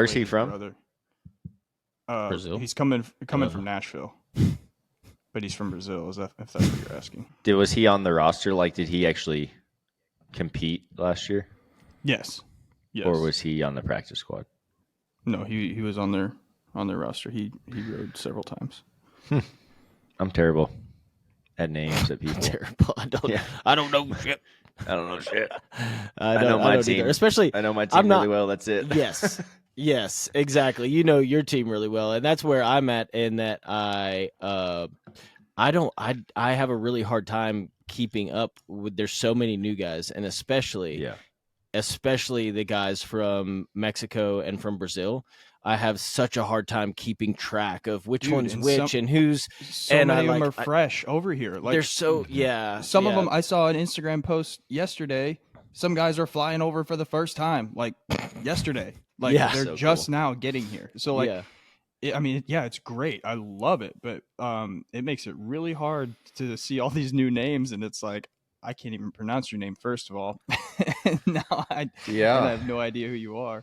Where's he his from? brother. Brazil? He's coming from Nashville. But he's from Brazil, if that's what you're asking. Was he on the roster? Like, did he actually compete last year? Yes. Or was he on the practice squad? No, he was on their roster. He rode several times. I'm terrible at names of people. Terrible. I don't know shit. I don't know shit. I know my team. Either. Especially, I know my team really well. That's it. Yes, exactly. You know your team really well, and that's where I'm at. In that I have a really hard time keeping up with. There's so many new guys, and especially the guys from Mexico and from Brazil. I have such a hard time keeping track of which one's which and who's. So many of them are fresh over here. Like, they're so Some of them, I saw an Instagram post yesterday. Some guys are flying over for the first time, like yesterday. Like they're so just now getting here. So like, it's great. I love it, but it makes it really hard to see all these new names, and it's like I can't even pronounce your name first of all. Now I have no idea who you are.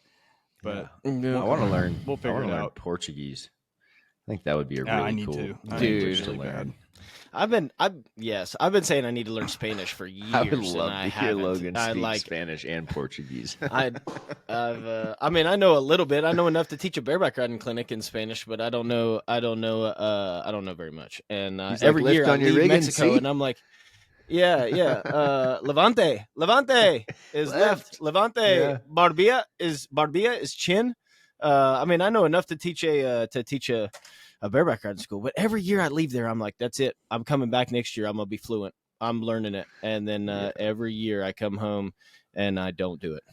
But I want to learn. We'll figure it out. Portuguese. I think that would be a really I need cool to. Dude, really bad. I've been saying I need to learn Spanish for years. I would love to hear haven't. Logan speak Spanish and Portuguese. I know a little bit. I know enough to teach a bareback riding clinic in Spanish, but I don't know very much. And every year I leave Mexico, and I'm like, Levante is left. Levante, Barbilla is chin. I know enough to teach a bareback riding school, but every year I leave there, I'm like, that's it. I'm coming back next year. I'm gonna be fluent. I'm learning it, and then every year I come home and I don't do it.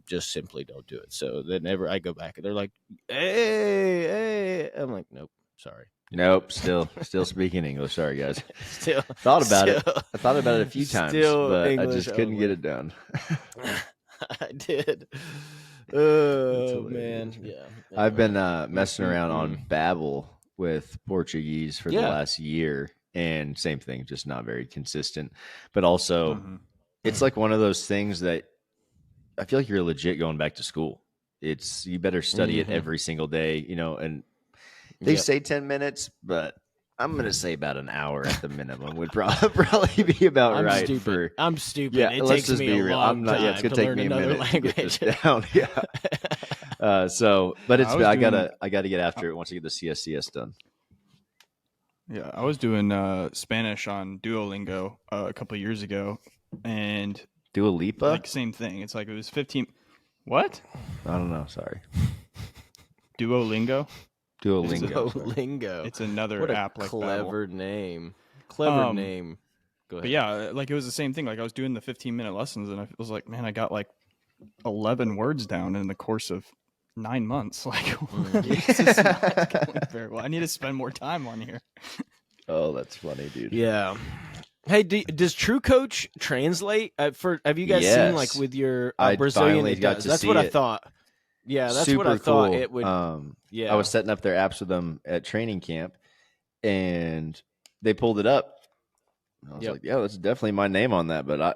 Just simply don't do it. So then I go back, and they're like, hey. I'm like, nope, sorry. Nope, still speaking English. Sorry, guys. I thought about it a few times, but English I just couldn't get it done. I did. Oh man, yeah. I've been messing around on Babbel with Portuguese for the last year, and same thing, just not very consistent. But also, it's like one of those things that I feel like you're legit going back to school. You better study it every single day, and they say 10 minutes, but I'm going to say about an hour at the minimum would probably be about right. Stupid. I'm stupid. Yeah, it let's takes just me be a real. long time it's going to take me a minute language. to get this down. Yeah. But I gotta get after it once I get the CSCS done. Yeah, I was doing Spanish on Duolingo a couple of years ago, and Dua Lipa? Like same thing. It's like it was 15. What? I don't know. Sorry. Duolingo. Duolingo. It's another what a app like clever Babbel. Name. Go ahead. But yeah, like it was the same thing. Like I was doing the 15-minute lessons, and I was like, man, I got like 11 words down in the course of 9 months. Like, this is not going very well. I need to spend more time on here. Oh, that's funny, dude. Yeah. Hey, does True Coach translate? Have you guys seen like with your Brazilian? It does. That's what I thought. Yeah, that's super what I thought cool. It would. I was setting up their apps with them at training camp, and they pulled it up. I was like, yeah, that's definitely my name on that, but I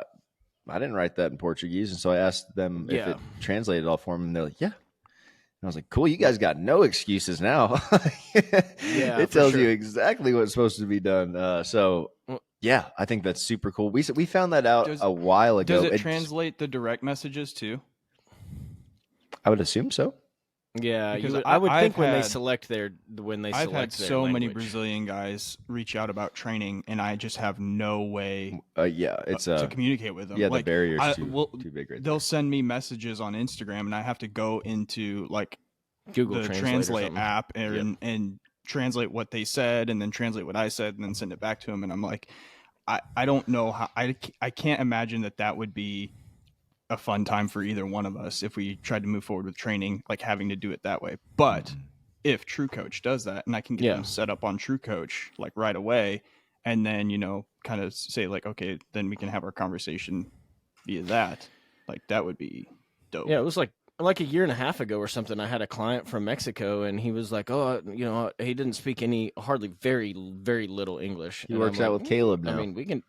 didn't write that in Portuguese. And so I asked them if it translated all for them, and they're like, yeah. And I was like, cool, you guys got no excuses now. It tells you exactly what's supposed to be done. Yeah, I think that's super cool. We found that out a while ago. Does it translate the direct messages too? I would assume so. Yeah, I would think when they select their I've had so many Brazilian guys reach out about training, and I just have no way. It's to communicate with them. Yeah, like, the barrier's too big. Right they'll send me messages on Instagram, and I have to go into like Google the Translate app and translate what they said, and then translate what I said, and then send it back to them. And I'm like, I don't know how. I can't imagine that would be a fun time for either one of us if we tried to move forward with training, like having to do it that way. But if True Coach does that, and I can get them set up on True Coach like right away, and then kind of say like, okay, then we can have our conversation via that. Like that would be dope. Yeah, it was like a year and a half ago or something. I had a client from Mexico, and he was like, he didn't speak hardly very, very little English. He works out with Caleb now. I mean, we can.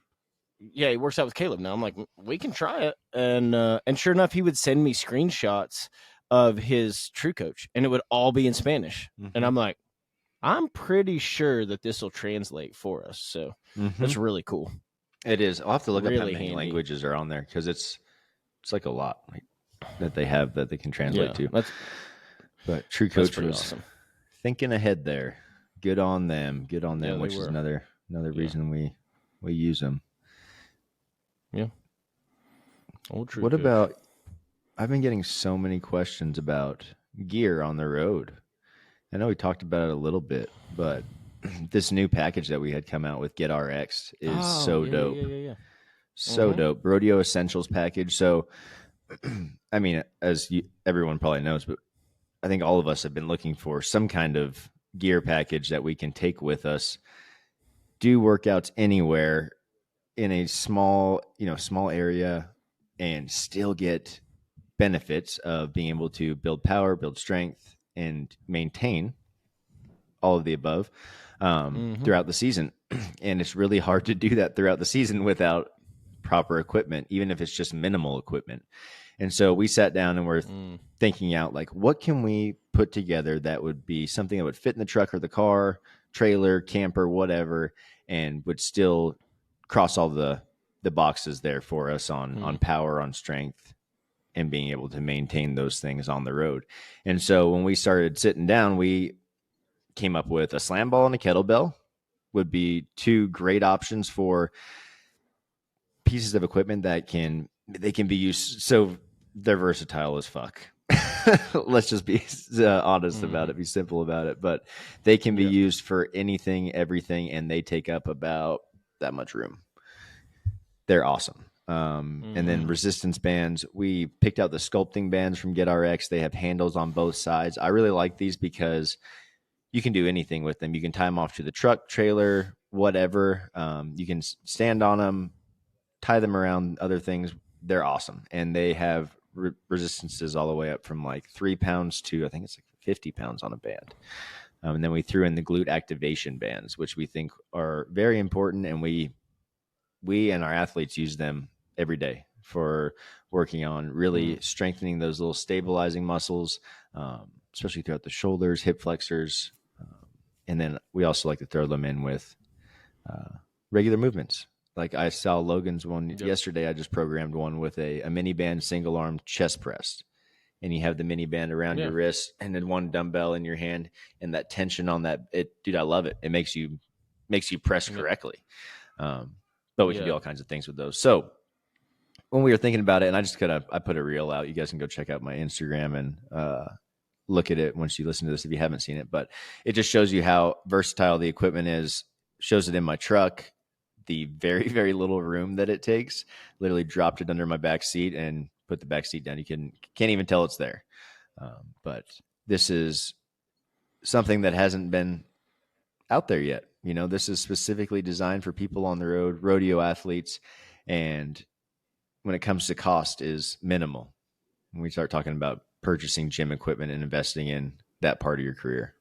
Yeah, he works out with Caleb now. I'm like, we can try it, and sure enough, he would send me screenshots of his True Coach, and it would all be in Spanish. Mm-hmm. And I'm like, I'm pretty sure that this will translate for us. So that's really cool. It is. I'll have to look Really up how many handy. languages are on there, because it's like a lot that they have that they can translate to. But True Coach was awesome. Thinking ahead there. Good on them. Good on them, which is another reason we use them. Yeah. Old True What Coach. about, I've been getting so many questions about gear on the road. I know we talked about it a little bit, but this new package that we had come out with GetRx'd is so dope. Yeah. So dope. Rodeo Essentials package. So, I mean, as everyone probably knows, but I think all of us have been looking for some kind of gear package that we can take with us, do workouts anywhere in a small area, and still get benefits of being able to build power, build strength, and maintain all of the above throughout the season. And it's really hard to do that throughout the season without proper equipment, even if it's just minimal equipment. And so we sat down and we're thinking out, like, what can we put together that would be something that would fit in the truck or the car, trailer, camper, whatever, and would still cross all the boxes there for us on power, on strength, and being able to maintain those things on the road. And so when we started sitting down, we came up with a slam ball and a kettlebell would be two great options for pieces of equipment that can be used. So they're versatile as fuck. Let's just be honest about it, be simple about it. But they can be used for anything, everything, and they take up about that much room. They're awesome. And then resistance bands, we picked out the sculpting bands from GetRx'd. They have handles on both sides. I really like these because you can do anything with them. You can tie them off to the truck, trailer, whatever. You can stand on them, tie them around other things. They're awesome. And they have resistances all the way up from like 3 pounds to, I think it's like 50 pounds on a band. And then we threw in the glute activation bands, which we think are very important. And we and our athletes use them every day for working on really strengthening those little stabilizing muscles, especially throughout the shoulders, hip flexors. And then we also like to throw them in with regular movements. Like I saw Logan's one yesterday. I just programmed one with a mini band single arm chest press. And you have the mini band around your wrist and then one dumbbell in your hand, and that tension on that. Dude, I love it. It makes you press correctly. But we can do all kinds of things with those. So when we were thinking about it, and I put a reel out. You guys can go check out my Instagram and look at it once you listen to this if you haven't seen it. But it just shows you how versatile the equipment is. Shows it in my truck, the very, very little room that it takes. Literally dropped it under my back seat and put the back seat down. You can't even tell it's there. But this is something that hasn't been out there yet. You know, this is specifically designed for people on the road, rodeo athletes, and when it comes to cost is minimal. When we start talking about purchasing gym equipment and investing in that part of your career.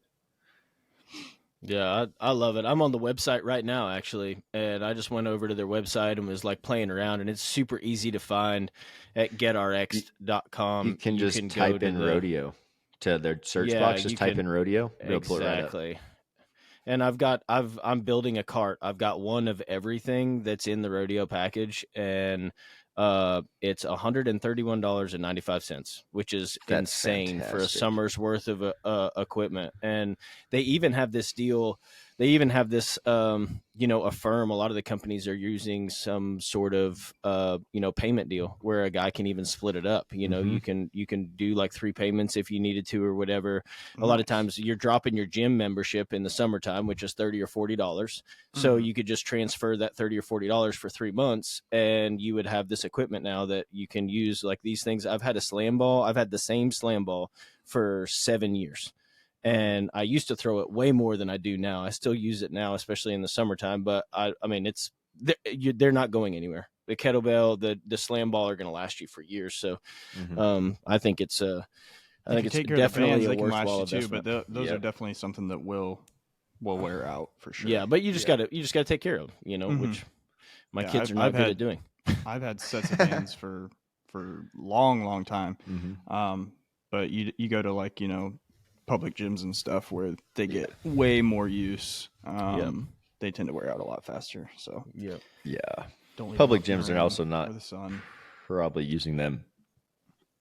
Yeah, I love it. I'm on the website right now, actually, and I just went over to their website and was like playing around, and it's super easy to find at GetRx'd.com. You can just type in rodeo to their search box. Just type in rodeo. It'll pull it right up. And I'm building a cart. I've got one of everything that's in the rodeo package, and it's $131.95, which is insane for a summer's worth of equipment. And they even have this deal. They even have this, Affirm. A lot of the companies are using some sort of, payment deal where a guy can even split it up. You know, you can do like 3 payments if you needed to or whatever. A lot of times you're dropping your gym membership in the summertime, which is $30 or $40. So you could just transfer that $30 or $40 for 3 months, and you would have this equipment now that you can use, like these things. I've had a slam ball. I've had the same slam ball for 7 years. And I used to throw it way more than I do now. I still use it now, especially in the summertime. But I mean, they're not going anywhere. The kettlebell, the slam ball are going to last you for years. So, I think it's definitely a worthwhile investment. But those are definitely something that will wear out for sure. Yeah, but you just got to take care of them, which my kids are not good at doing. I've had sets of bands for long time. but you go to like, public gyms and stuff where they get way more use. They tend to wear out a lot faster. So yeah, don't leave public them gyms are also not the sun. probably using them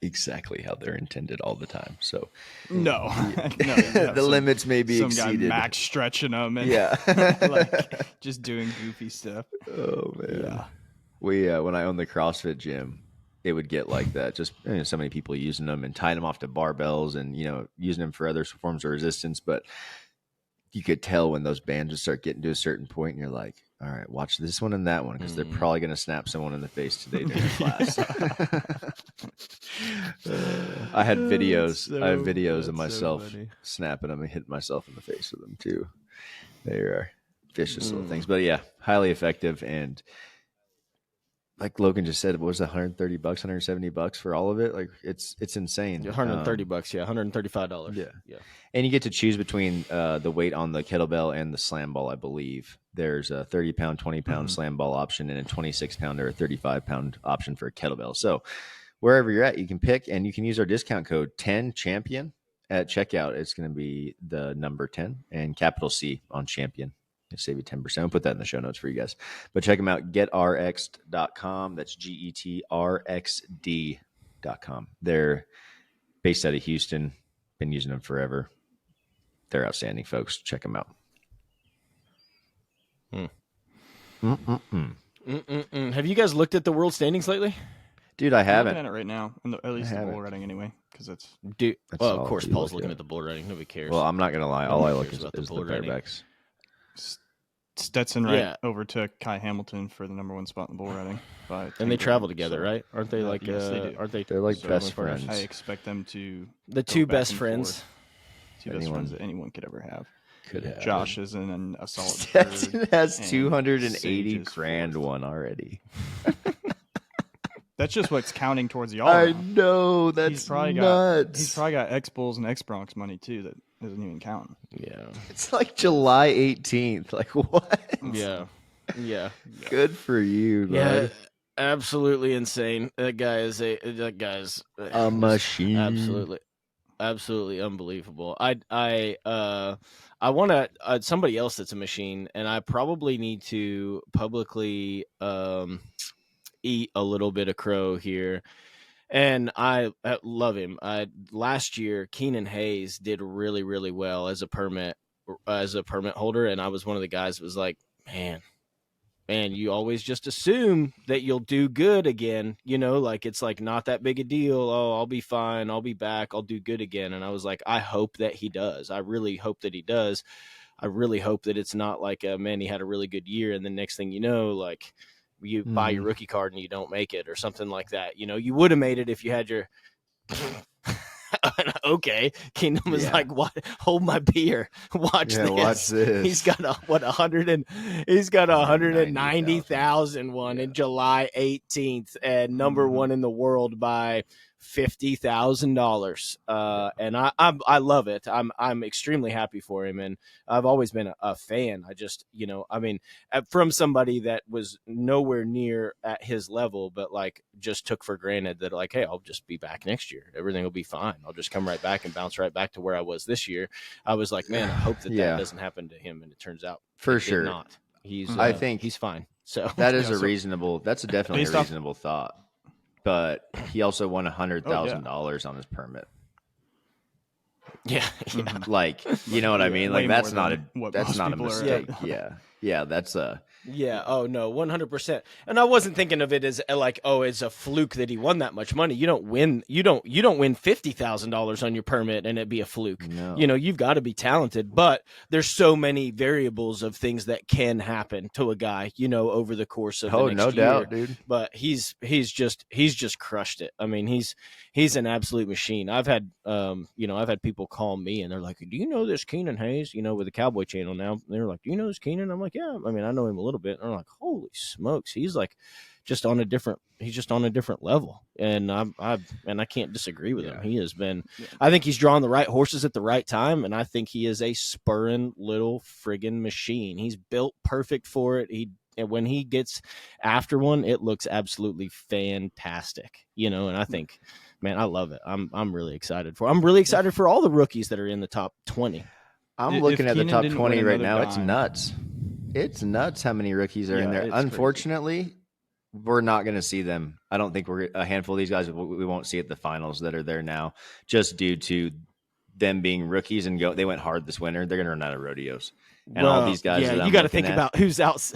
exactly how they're intended all the time. So no, the limits may be exceeded. Some guy max stretching them and like just doing goofy stuff. Oh man, yeah. We when I owned the CrossFit gym, it would get like that. Just so many people using them and tying them off to barbells and using them for other forms of resistance. But you could tell when those bands would start getting to a certain point, and you're like, all right, watch this one and that one because they're probably going to snap someone in the face today during class. I had videos. I have videos of myself snapping them and hitting myself in the face with them too. They are vicious little things, but yeah, highly effective. And like Logan just said, what was it, $130, $170 for all of it? Like it's insane. $130, $135. Yeah. And you get to choose between the weight on the kettlebell and the slam ball, I believe. There's a 30-pound, 20-pound slam ball option and a 26-pound or a 35-pound option for a kettlebell. So wherever you're at, you can pick, and you can use our discount code 10CHAMPION at checkout. It's going to be the number 10 and capital C on champion. It'll save you 10%. I'll put that in the show notes for you guys. But check them out, GetRx'd.com. That's GetRx'd.com. They're based out of Houston. Been using them forever. They're outstanding, folks. Check them out. Have you guys looked at the world standings lately? Dude, I haven't. I'm looking at it right now, at least the bull riding anyway, because it's. Well, of course, Paul's looking at the bull riding. Nobody cares. Well, I'm not gonna lie. All I look is the barebacks. Stetson overtook Kai Hamilton for the number 1 spot in the bull riding. And they travel together, right? Aren't they like? Yes, they do. Aren't they? They're like best friends. I expect them to. The two best friends. Two best friends that anyone could ever have. Could have. Josh is in a solid. Stetson has 280 grand one already. That's just what's counting towards y'all. I know, that's nuts. He's probably got X Bulls and X Bronx money too that doesn't even count. Yeah, it's like July 18th. Like what? Yeah. Good for you, bro. Yeah, absolutely insane. That guy's a machine. Absolutely unbelievable. I want to somebody else that's a machine, and I probably need to publicly eat a little bit of crow here. And I love him. Last year, Keenan Hayes did really, really well as a permit holder, and I was one of the guys that was like, man, you always just assume that you'll do good again. Like it's like not that big a deal. Oh, I'll be fine. I'll be back. I'll do good again. And I was like, I hope that he does. I really hope that he does. I really hope that it's not like, man, he had a really good year, and the next thing you know, like, you buy your rookie card and you don't make it or something like that. You would have made it if you had your okay. Kingdom is like, what? Hold my beer. Watch this. He's got he's got 190,000 one in July 18th and number one in the world by $50,000. And I love it. I'm extremely happy for him. And I've always been a fan. I just, from somebody that was nowhere near at his level, but like just took for granted that like, hey, I'll just be back next year. Everything will be fine. I'll just come right back and bounce right back to where I was this year. I was like, man, I hope that doesn't happen to him. And it turns out for sure not. I think he's fine. So that is that's definitely a reasonable thought. But he also won $100,000 on his permit. Yeah. Like, you know what I mean? Like that's not a mistake. That's a Yeah. Oh no, 100%. And I wasn't thinking of it as like, oh, it's a fluke that he won that much money. You don't win $50,000 on your permit and it'd be a fluke. No. You've got to be talented, but there's so many variables of things that can happen to a guy, over the course of the next year. Doubt, dude. But he's just crushed it. I mean, he's an absolute machine. I've had people call me and they're like, do you know this Keenan Hayes, with the Cowboy Channel now? They're like, do you know this Keenan? I'm like, yeah, I mean, I know him a little bit. And I'm like, holy smokes, he's like just on a different level. And I can't disagree with him. He has been, I think he's drawing the right horses at the right time. And I think he is a spurring little friggin' machine. He's built perfect for it. And when he gets after one, it looks absolutely fantastic, and I think man, I love it. I'm really excited for all the rookies that are in the top 20. I'm looking at the top 20 right now. It's dime. nuts. It's nuts how many rookies are in there. Unfortunately, we're not going to see them. I don't think we're a handful of these guys we won't see at the finals that are there now, just due to them being rookies and they went hard this winter. They're going to run out of rodeos. And all these guys, you got to think about who's out.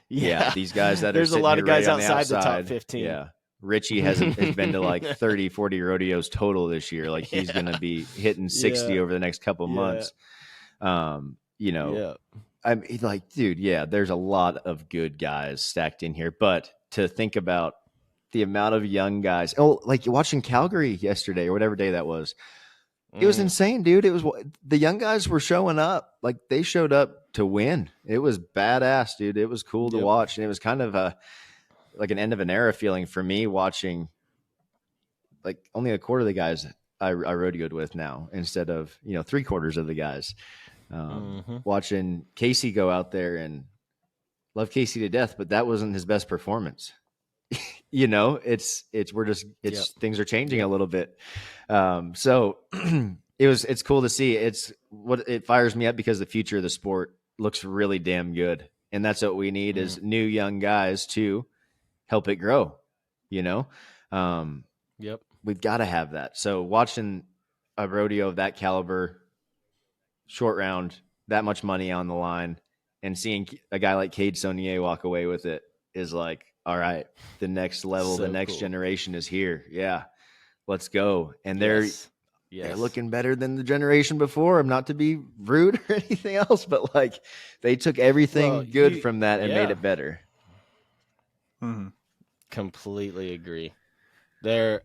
Yeah. These guys that there's are a lot of guys outside the top 15. Yeah. Richie has been to like 30, 40 rodeos total this year. Like he's going to be hitting 60 over the next couple months. I'm like, dude, there's a lot of good guys stacked in here. But to think about the amount of young guys, like watching Calgary yesterday or whatever day that was, it was insane, dude. It was the young guys were showing up. Like they showed up to win. It was badass, dude. It was cool to watch. And it was kind of like an end of an era feeling for me watching like only a quarter of the guys I rodeoed with now instead of, 3/4 of the guys. Watching Casey go out there and love Casey to death, but that wasn't his best performance. Things are changing a little bit. So it's cool to see. It fires me up because the future of the sport looks really damn good. And that's what we need is new young guys to help it grow, We've got to have that. So watching a rodeo of that caliber, short round, that much money on the line, and seeing a guy like Kade Sonnier walk away with it is like, all right, the next level, the next generation is here. Yeah, let's go. And they're looking better than the generation before. I'm not to be rude or anything else, but like they took everything good from that and made it better. Completely agree. Their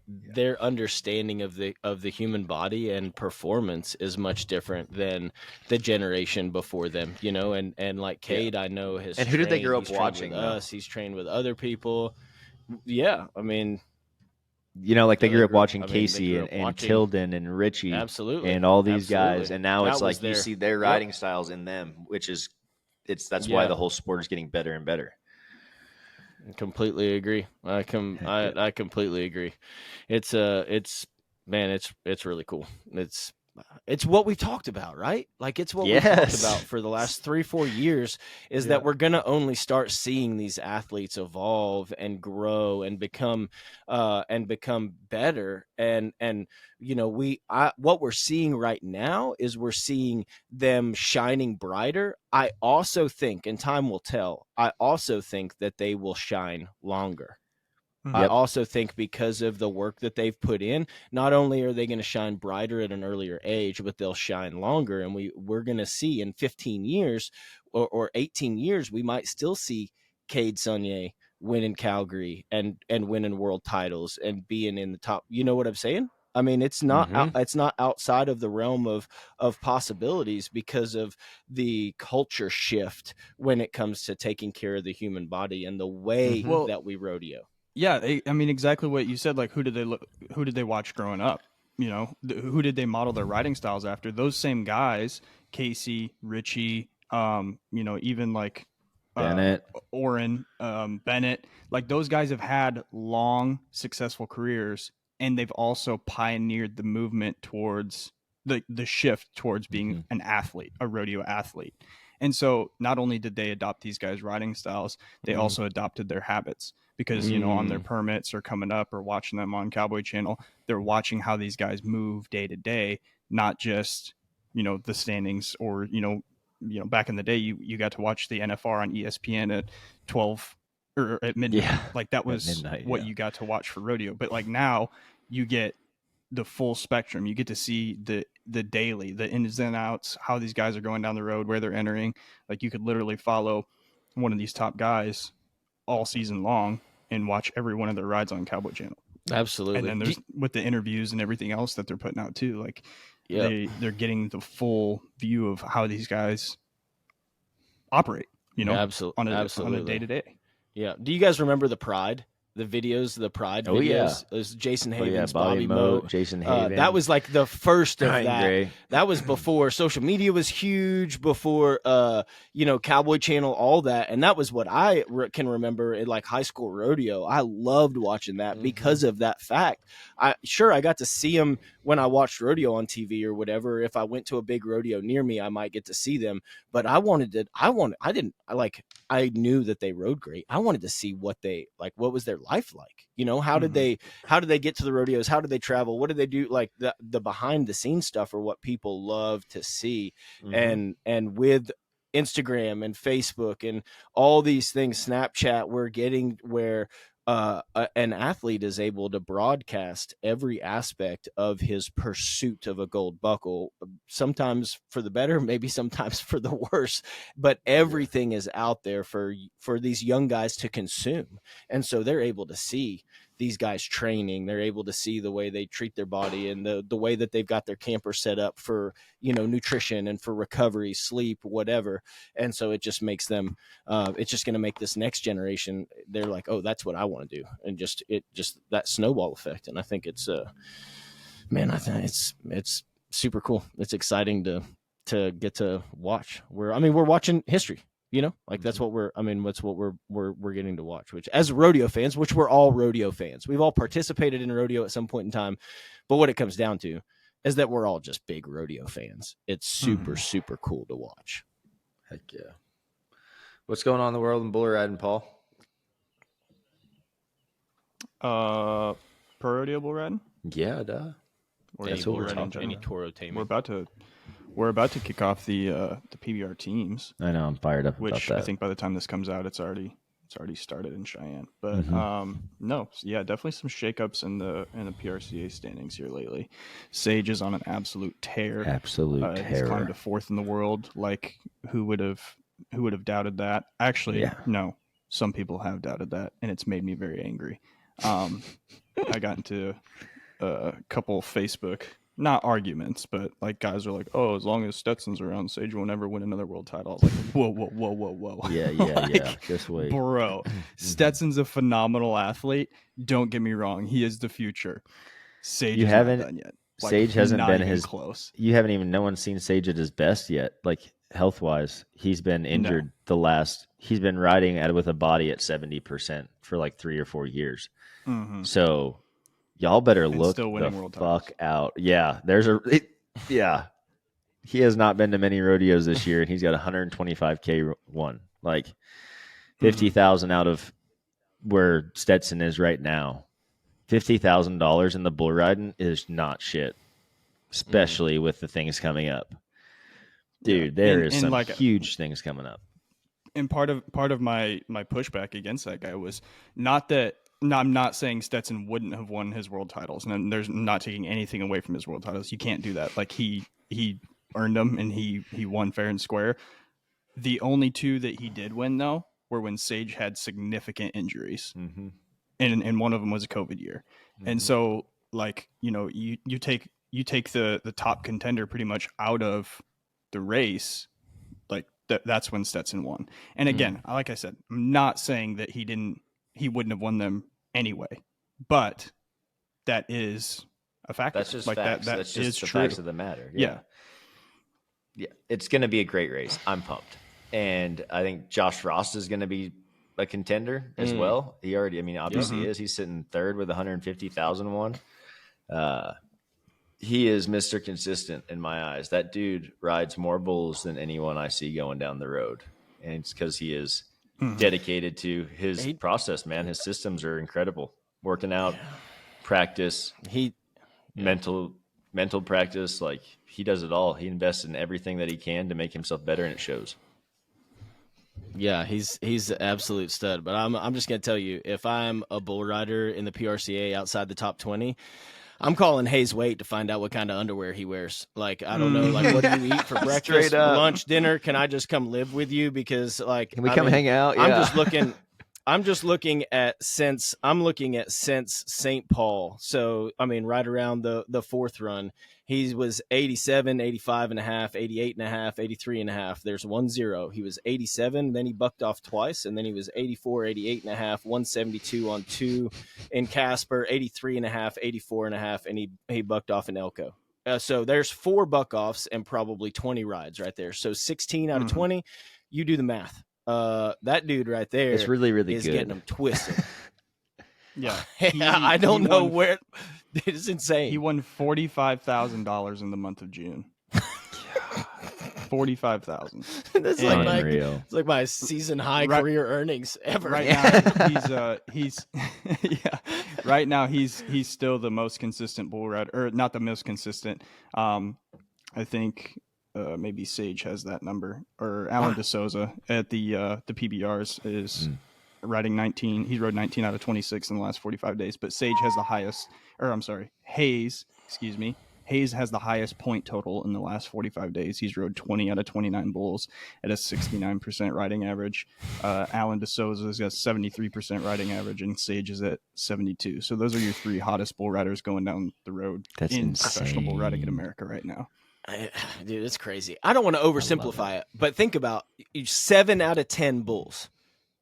understanding of the human body and performance is much different than the generation before them, and like Kade, I know has. And who did they grow up watching? Us, he's trained with other people. Yeah, I mean, like they grew up watching Casey and Tilden and Richie, absolutely, and all these guys, and now it's like you see their riding styles in them, which is that's why the whole sport is getting better and better. Completely agree. I completely agree. It's really cool. It's what we talked about, right? Like it's what we talked about for the last 3-4 years is that we're going to only start seeing these athletes evolve and grow and become better. And what we're seeing right now is we're seeing them shining brighter. I also think, and time will tell, I also think that they will shine longer. I also think because of the work that they've put in, not only are they going to shine brighter at an earlier age, but they'll shine longer. And we're going to see in 15 years or 18 years, we might still see Kade Sonnier winning Calgary and winning world titles and being in the top. You know what I'm saying? I mean, it's not it's not outside of the realm of possibilities because of the culture shift when it comes to taking care of the human body and the way that we rodeo. Yeah, I mean, exactly what you said. Like, who did they watch growing up? Who did they model their riding styles after? Those same guys, Casey, Richie, even like Bennett, Oren, Bennett. Like those guys have had long, successful careers, and they've also pioneered the movement towards the shift towards being an athlete, a rodeo athlete. And so, not only did they adopt these guys' riding styles, they also adopted their habits. Because, on their permits or coming up or watching them on Cowboy Channel, they're watching how these guys move day to day, not just, the standings or, back in the day, you got to watch the NFR on ESPN at 12 or at midnight. Yeah. Like that was what you got to watch for rodeo. But like now you get the full spectrum. You get to see the daily, the ins and outs, how these guys are going down the road, where they're entering. Like you could literally follow one of these top guys all season long and watch every one of their rides on Cowboy Channel. Absolutely. And then there's with the interviews and everything else that they're putting out too. Like they're getting the full view of how these guys operate, absolutely on a day to day. Yeah. Do you guys remember the pride the videos, the Pride Oh, videos. yeah. It was Jason Oh, yeah, Havens, Bobby Bobby Moat, Moat. Jason Havens. That was like the first of Ryan that. Gray. That was before social media was huge, before Cowboy Channel, all that, and that was what I can remember in like high school rodeo. I loved watching that because of that fact. I got to see them when I watched rodeo on TV or whatever. If I went to a big rodeo near me, I might get to see them. But I knew that they rode great. I wanted to see what was their life like? How did they get to the rodeos? How did they travel? What did they do? Like the behind the scenes stuff are what people love to see. And with Instagram and Facebook and all these things, Snapchat, we're getting where an athlete is able to broadcast every aspect of his pursuit of a gold buckle, sometimes for the better, maybe sometimes for the worse, but everything is out there for these young guys to consume. And so they're able to see these guys training. They're able to see the way they treat their body and the way that they've got their camper set up for, nutrition and for recovery, sleep, whatever. And so it just makes them, it's just going to make this next generation. They're like, oh, that's what I want to do. And just that snowball effect. And I think it's, I think it's super cool. It's exciting to get to watch. We're watching history. That's what we're getting to watch, which as rodeo fans, which we're all rodeo fans, we've all participated in rodeo at some point in time. But what it comes down to is that we're all just big rodeo fans. It's super, super cool to watch. Heck yeah. What's going on in the world in bull riding, Paul? Pro rodeo bull riding? Yeah, duh. That's what we're talking about. Any Toro taming. We're about to kick off the PBR teams. I know, I'm fired up about that. I think by the time this comes out, it's already started in Cheyenne. But definitely some shakeups in the PRCA standings here lately. Sage is on an absolute tear. He's climbed to fourth in the world. Like who would have doubted that? Actually, no. Some people have doubted that, and it's made me very angry. I got into a couple Facebook, not arguments, but like guys are like, oh, as long as Stetson's around, Sage won't ever win another world title. I was like, whoa. Yeah. Just wait. Bro, Stetson's a phenomenal athlete. Don't get me wrong. He is the future. Sage haven't done yet. Like, Sage hasn't been his close. You haven't even, no one's seen Sage at his best yet. Like health wise, he's been injured he's been riding with a body at 70% for like 3 or 4 years. So y'all better look the fuck out. Yeah, he has not been to many rodeos this year, and he's got 125K won, like 50,000 out of where Stetson is right now. $50,000 in the bull riding is not shit, especially with the things coming up. Dude, there is some huge things coming up. And part of my pushback against that guy was not that. No, I'm not saying Stetson wouldn't have won his world titles, and there's not taking anything away from his world titles. You can't do that. Like he earned them, and he won fair and square. The only two that he did win though were when Sage had significant injuries, and one of them was a COVID year. And so, like you take the top contender pretty much out of the race, like that's when Stetson won. And again, like I said, I'm not saying that he wouldn't have won them anyway, but that is a factor. That's just like facts. That's just the facts of the matter. Yeah. It's going to be a great race. I'm pumped, and I think Josh Frost is going to be a contender as well. He already, obviously is. He's sitting third with 150,001. He is Mr. Consistent in my eyes. That dude rides more bulls than anyone I see going down the road, and it's because he is dedicated to his process, man. His systems are incredible. Working out, practice, mental practice. Like he does it all. He invests in everything that he can to make himself better, and it shows. Yeah, he's an absolute stud. But I'm just gonna tell you, if I'm a bull rider in the PRCA outside the top 20, I'm calling Hayes Wait to find out what kind of underwear he wears. Like, I don't know, like, what do you eat for breakfast, lunch, dinner? Can I just come live with you? Because, like, can we come hang out? Yeah. I'm just looking. I'm just looking at since St. Paul. So, I mean, right around the fourth run, he was 87, 85 and a half, 88 and a half, 83 and a half. There's 1-0. He was 87, then he bucked off twice, and then he was 84, 88 and a half, 172 on 2 in Casper, 83 and a half, 84 and a half, and he bucked off in Elko. So there's 4 buck offs and probably 20 rides right there. So 16 out of 20, you do the math. That dude right there, it's really, really is good. getting them twisted. Yeah, I don't know where. It's insane. He won $45,000 in the month of June. 45,0and. That's unreal. It's like my season high career earnings ever. Right now, he's yeah. Right now, he's still the most consistent bull rider, or not the most consistent. I think maybe Sage has that number, or Alan DeSouza at the PBRs is riding 19. He's rode 19 out of 26 in the last 45 days. But Sage has the highest, or I'm sorry, Hayes. Excuse me. Hayes has the highest point total in the last 45 days. He's rode 20 out of 29 bulls at a 69% riding average. Alan DeSouza's got 73% riding average, and Sage is at 72. So those are your 3 hottest bull riders going down the road in professional bull riding in America right now. Dude, it's crazy. I don't want to oversimplify it, but think about 7 out of 10 bulls.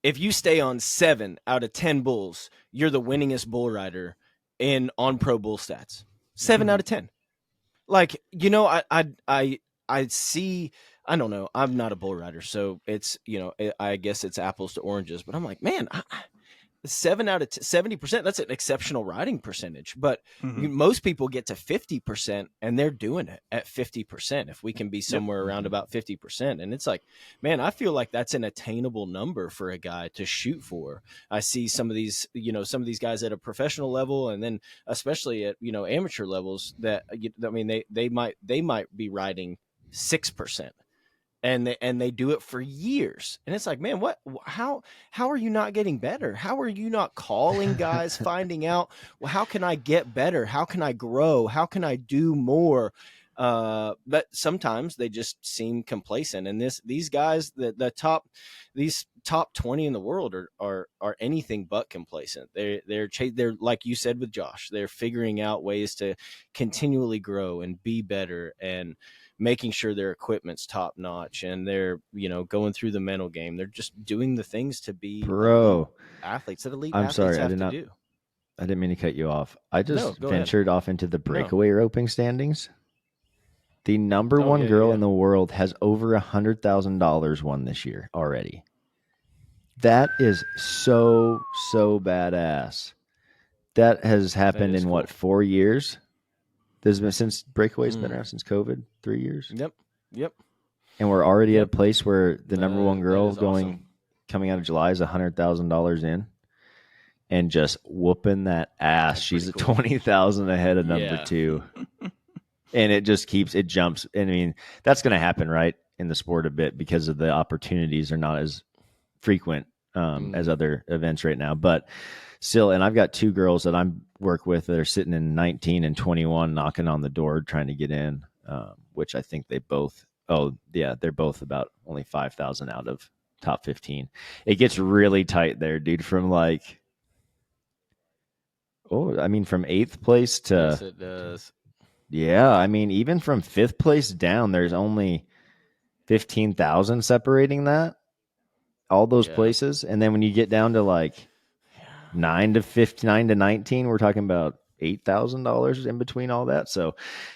If you stay on 7 out of 10 bulls, you're the winningest bull rider on Pro Bull Stats. 7 out of 10. Like, you know, I see, I don't know. I'm not a bull rider, so it's, you know, I guess it's apples to oranges, but I'm like, man, 7 out of 70%, that's an exceptional riding percentage. But most people get to 50% and they're doing it at 50%. If we can be somewhere around about 50%. And it's like, man, I feel like that's an attainable number for a guy to shoot for. I see some of these guys at a professional level, and then especially at, you know, amateur levels that, I mean, they might be riding 6%. And they do it for years. And it's like, man, how are you not getting better? How are you not calling guys, finding out, well, how can I get better? How can I grow? How can I do more? But sometimes they just seem complacent. And these guys, these top 20 in the world are anything but complacent. They're like you said with Josh, they're figuring out ways to continually grow and be better, and making sure their equipment's top notch, and they're, you know, going through the mental game. They're just doing the things to be athletes that elite athletes have to do. I didn't mean to cut you off. I just ventured off into the breakaway roping standings. The number one girl in the world has over $100,000 won this year already. That is so badass. That has happened in what, 4 years? There's been, since breakaway's been around since COVID, 3 years. Yep. And we're already at a place where the number one girl coming out of July is $100,000 in, and just whooping that ass. That's She's at 20,000 ahead of number 2, and it jumps. And I mean, that's going to happen, right, in the sport a bit, because of the opportunities are not as frequent as other events right now, but. Still, and I've got 2 girls that I work with that are sitting in 19 and 21, knocking on the door, trying to get in, which I think they both, they're both about only 5,000 out of top 15. It gets really tight there, dude, from from 8th place to, yes, it does. Yeah, I mean, even from 5th place down, there's only 15,000 separating that, all those places. And then when you get down to like 9 to 19, we're talking about $8,000 in between all that. So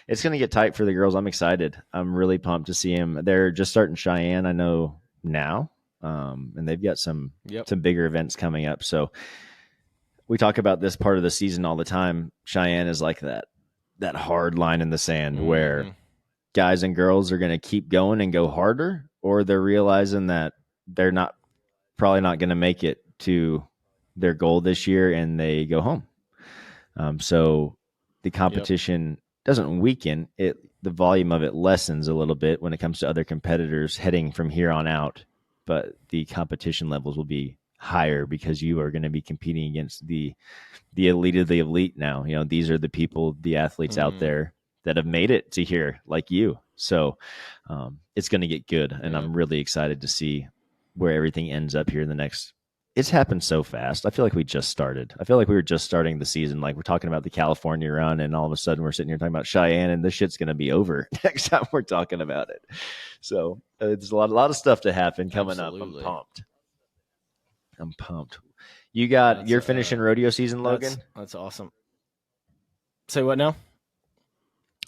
it's going to get tight for the girls. I'm excited. I'm really pumped to see them. They're just starting Cheyenne, I know now, and they've got some bigger events coming up. So we talk about this part of the season all the time. Cheyenne is like that hard line in the sand where guys and girls are going to keep going and go harder, or they're realizing that they're probably not going to make it to their goal this year, and they go home. So the competition doesn't weaken it. The volume of it lessens a little bit when it comes to other competitors heading from here on out, but the competition levels will be higher because you are going to be competing against the elite of the elite now. You know, these are the people, the athletes out there that have made it to here, like you. So it's going to get good, and I'm really excited to see where everything ends up here in the next it's happened so fast. I feel like we just started. I feel like we were just starting the season. Like we're talking about the California run, and all of a sudden we're sitting here talking about Cheyenne, and this shit's going to be over next time we're talking about it. So there's a lot of stuff to happen coming Absolutely. up. I'm pumped. You're finishing rodeo season, Logan? That's awesome. Say what now?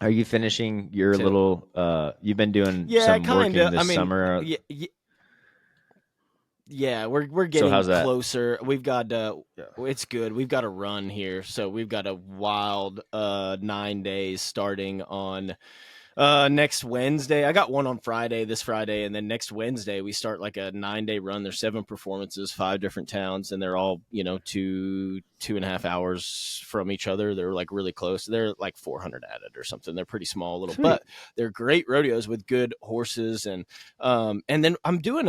Are you finishing your little? You've been doing some working this summer. Yeah, we're getting closer. We've got it's good. We've got a run here, so we've got a wild 9 days starting on next Wednesday. I got one on this Friday, and then next Wednesday we start like a 9-day run. There's 7 performances, 5 different towns, and they're all 2.5 hours from each other. They're like really close. They're like 400 added or something. They're pretty small little, but they're great rodeos with good horses. And then I'm doing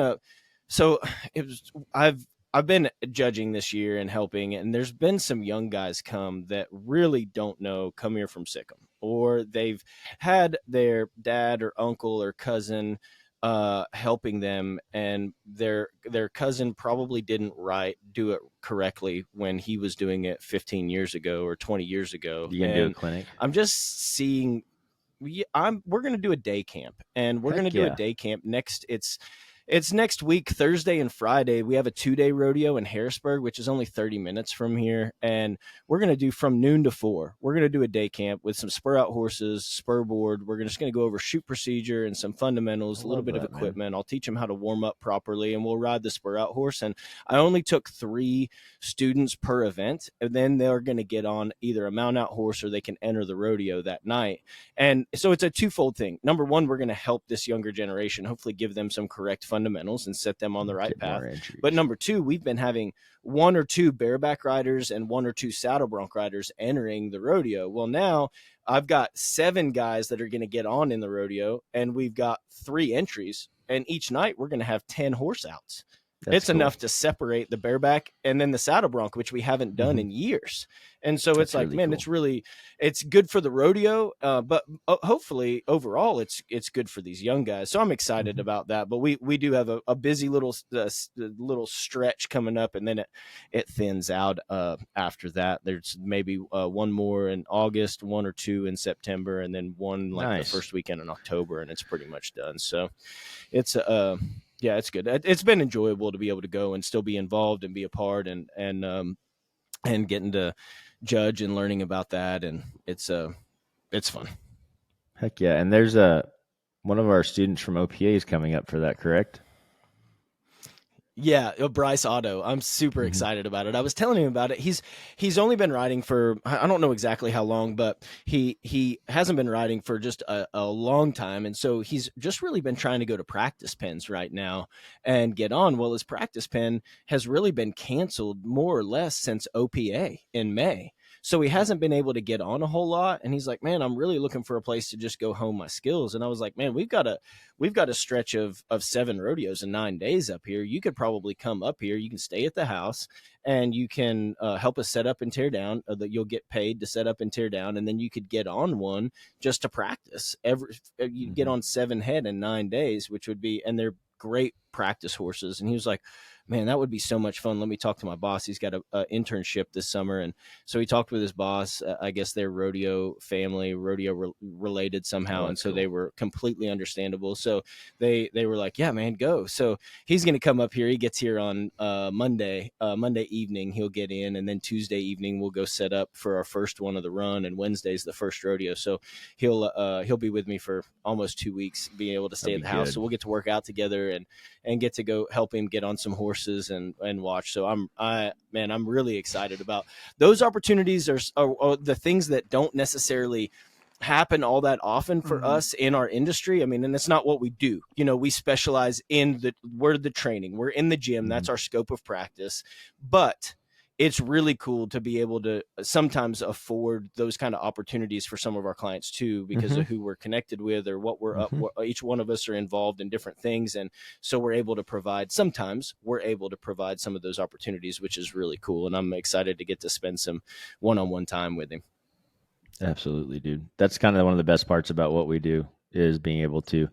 I've been judging this year and helping, and there's been some young guys come that really don't come here from Sikkim, or they've had their dad or uncle or cousin helping them, and their cousin probably didn't do it correctly when he was doing it 15 years ago or 20 years ago. You gonna do a clinic? I'm just seeing. We're gonna do a day camp, and we're gonna do a day camp next. It's next week, Thursday and Friday. We have a 2-day rodeo in Harrisburg, which is only 30 minutes from here. And we're going to do from noon to 4. We're going to do a day camp with some spur out horses, spur board. We're just going to go over shoot procedure and some fundamentals, a little bit of equipment. Man. I'll teach them how to warm up properly, and we'll ride the spur out horse. And I only took 3 students per event, and then they're going to get on either a mount out horse or they can enter the rodeo that night. And so it's a twofold thing. Number one, we're going to help this younger generation, hopefully give them some correct fundamentals and set them on the right path. But number 2, we've been having 1 or 2 bareback riders and 1 or 2 saddle bronc riders entering the rodeo. Well, now I've got 7 guys that are going to get on in the rodeo, and we've got 3 entries, and each night we're going to have 10 horse outs. It's cool. Enough to separate the bareback and then the saddle bronc, which we haven't done in years. And so it's like, really man, cool. It's good for the rodeo, but hopefully overall it's good for these young guys. So I'm excited about that. But we do have a busy little stretch coming up, and then it thins out after that. There's maybe 1 more in August, 1 or 2 in September, and then 1 the first weekend in October, and it's pretty much done. So it's yeah, it's good. It's been enjoyable to be able to go and still be involved and be a part and getting to judge and learning about that. And it's fun. Heck yeah. And there's one of our students from OPA is coming up for that, correct? Yeah, Bryce Otto. I'm super excited about it. I was telling him about it. He's only been riding for, I don't know exactly how long, but he hasn't been riding for just a long time. And so he's just really been trying to go to practice pens right now and get on. Well, his practice pen has really been canceled more or less since OPA in May. So he hasn't been able to get on a whole lot. And he's like, man, I'm really looking for a place to just go hone my skills. And I was like, man, we've got a stretch of 7 rodeos in 9 days up here. You could probably come up here. You can stay at the house, and you can help us set up and tear down. That you'll get paid to set up and tear down. And then you could get on one just to practice. You get on 7 head in 9 days, which would be, and they're great practice horses. And he was like, man, that would be so much fun. Let me talk to my boss. He's got a internship this summer. And so he talked with his boss. I guess they're rodeo family, rodeo related somehow. And so cool. They were completely understandable. So they were like, yeah, man, go. So he's going to come up here. He gets here on Monday evening. He'll get in. And then Tuesday evening, we'll go set up for our first one of the run. And Wednesday's the first rodeo. So he'll be with me for almost 2 weeks, being able to stay at the house. So we'll get to work out together and get to go help him get on some horses and watch. So I'm really excited about those opportunities. Are the things that don't necessarily happen all that often for us in our industry. I mean, and it's not what we do. We specialize we're the training, we're in the gym. That's our scope of practice, but it's really cool to be able to sometimes afford those kind of opportunities for some of our clients too, because of who we're connected with or what we're up. Each one of us are involved in different things. And so we're able to provide some of those opportunities, which is really cool. And I'm excited to get to spend some one-on-one time with him. Absolutely, dude. That's kind of one of the best parts about what we do, is being able to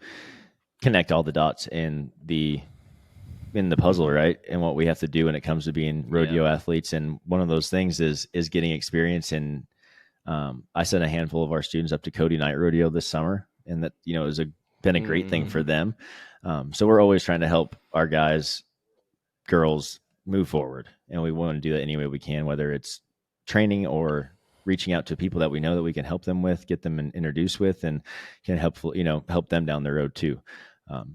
connect all the dots in the in the puzzle, right? And what we have to do when it comes to being rodeo athletes. And one of those things is getting experience. And I sent a handful of our students up to Cody Night Rodeo this summer, and that, you know, has been a great thing for them. So we're always trying to help our guys, girls move forward. And we want to do that any way we can, whether it's training or reaching out to people that we know that we can help them with, get them introduced with, and can help them down the road too.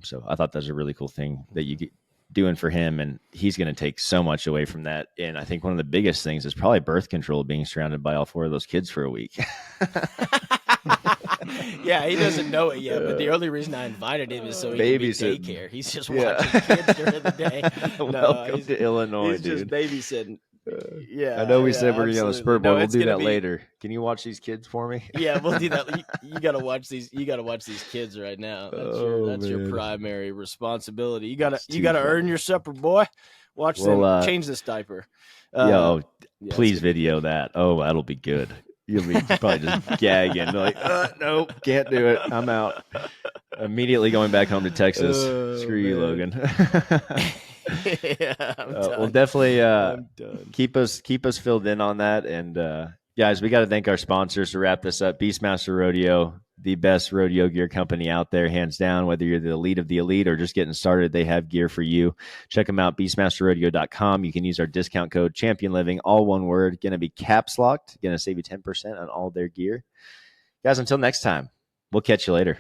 So I thought that was a really cool thing that you get doing for him, and he's going to take so much away from that. And I think one of the biggest things is probably birth control, being surrounded by all 4 of those kids for a week. Yeah, he doesn't know it yet, but the only reason I invited him is so he can be daycare. He's just watching kids during the day. Welcome to Illinois, he's dude. Just babysitting. Yeah, I know we said we're going to have a spurt, but we'll do that later. Can you watch these kids for me? Yeah, we'll do that. You got to watch these. You got to watch these kids right now. That's your primary responsibility. You got to earn your supper, boy. Watch them change this diaper. Please video that. Oh, that'll be good. You'll be probably just gagging like, nope, can't do it. I'm out. Immediately going back home to Texas. Screw you, Logan. We'll definitely keep us filled in on that. And guys, we got to thank our sponsors to wrap this up. Beastmaster Rodeo, the best rodeo gear company out there, hands down. Whether you're the elite of the elite or just getting started, they have gear for you. Check them out, beastmasterrodeo.com. You can use our discount code ChampionLiving, all one word. Going to be caps locked. Going to save you 10% on all their gear. Guys, until next time, we'll catch you later.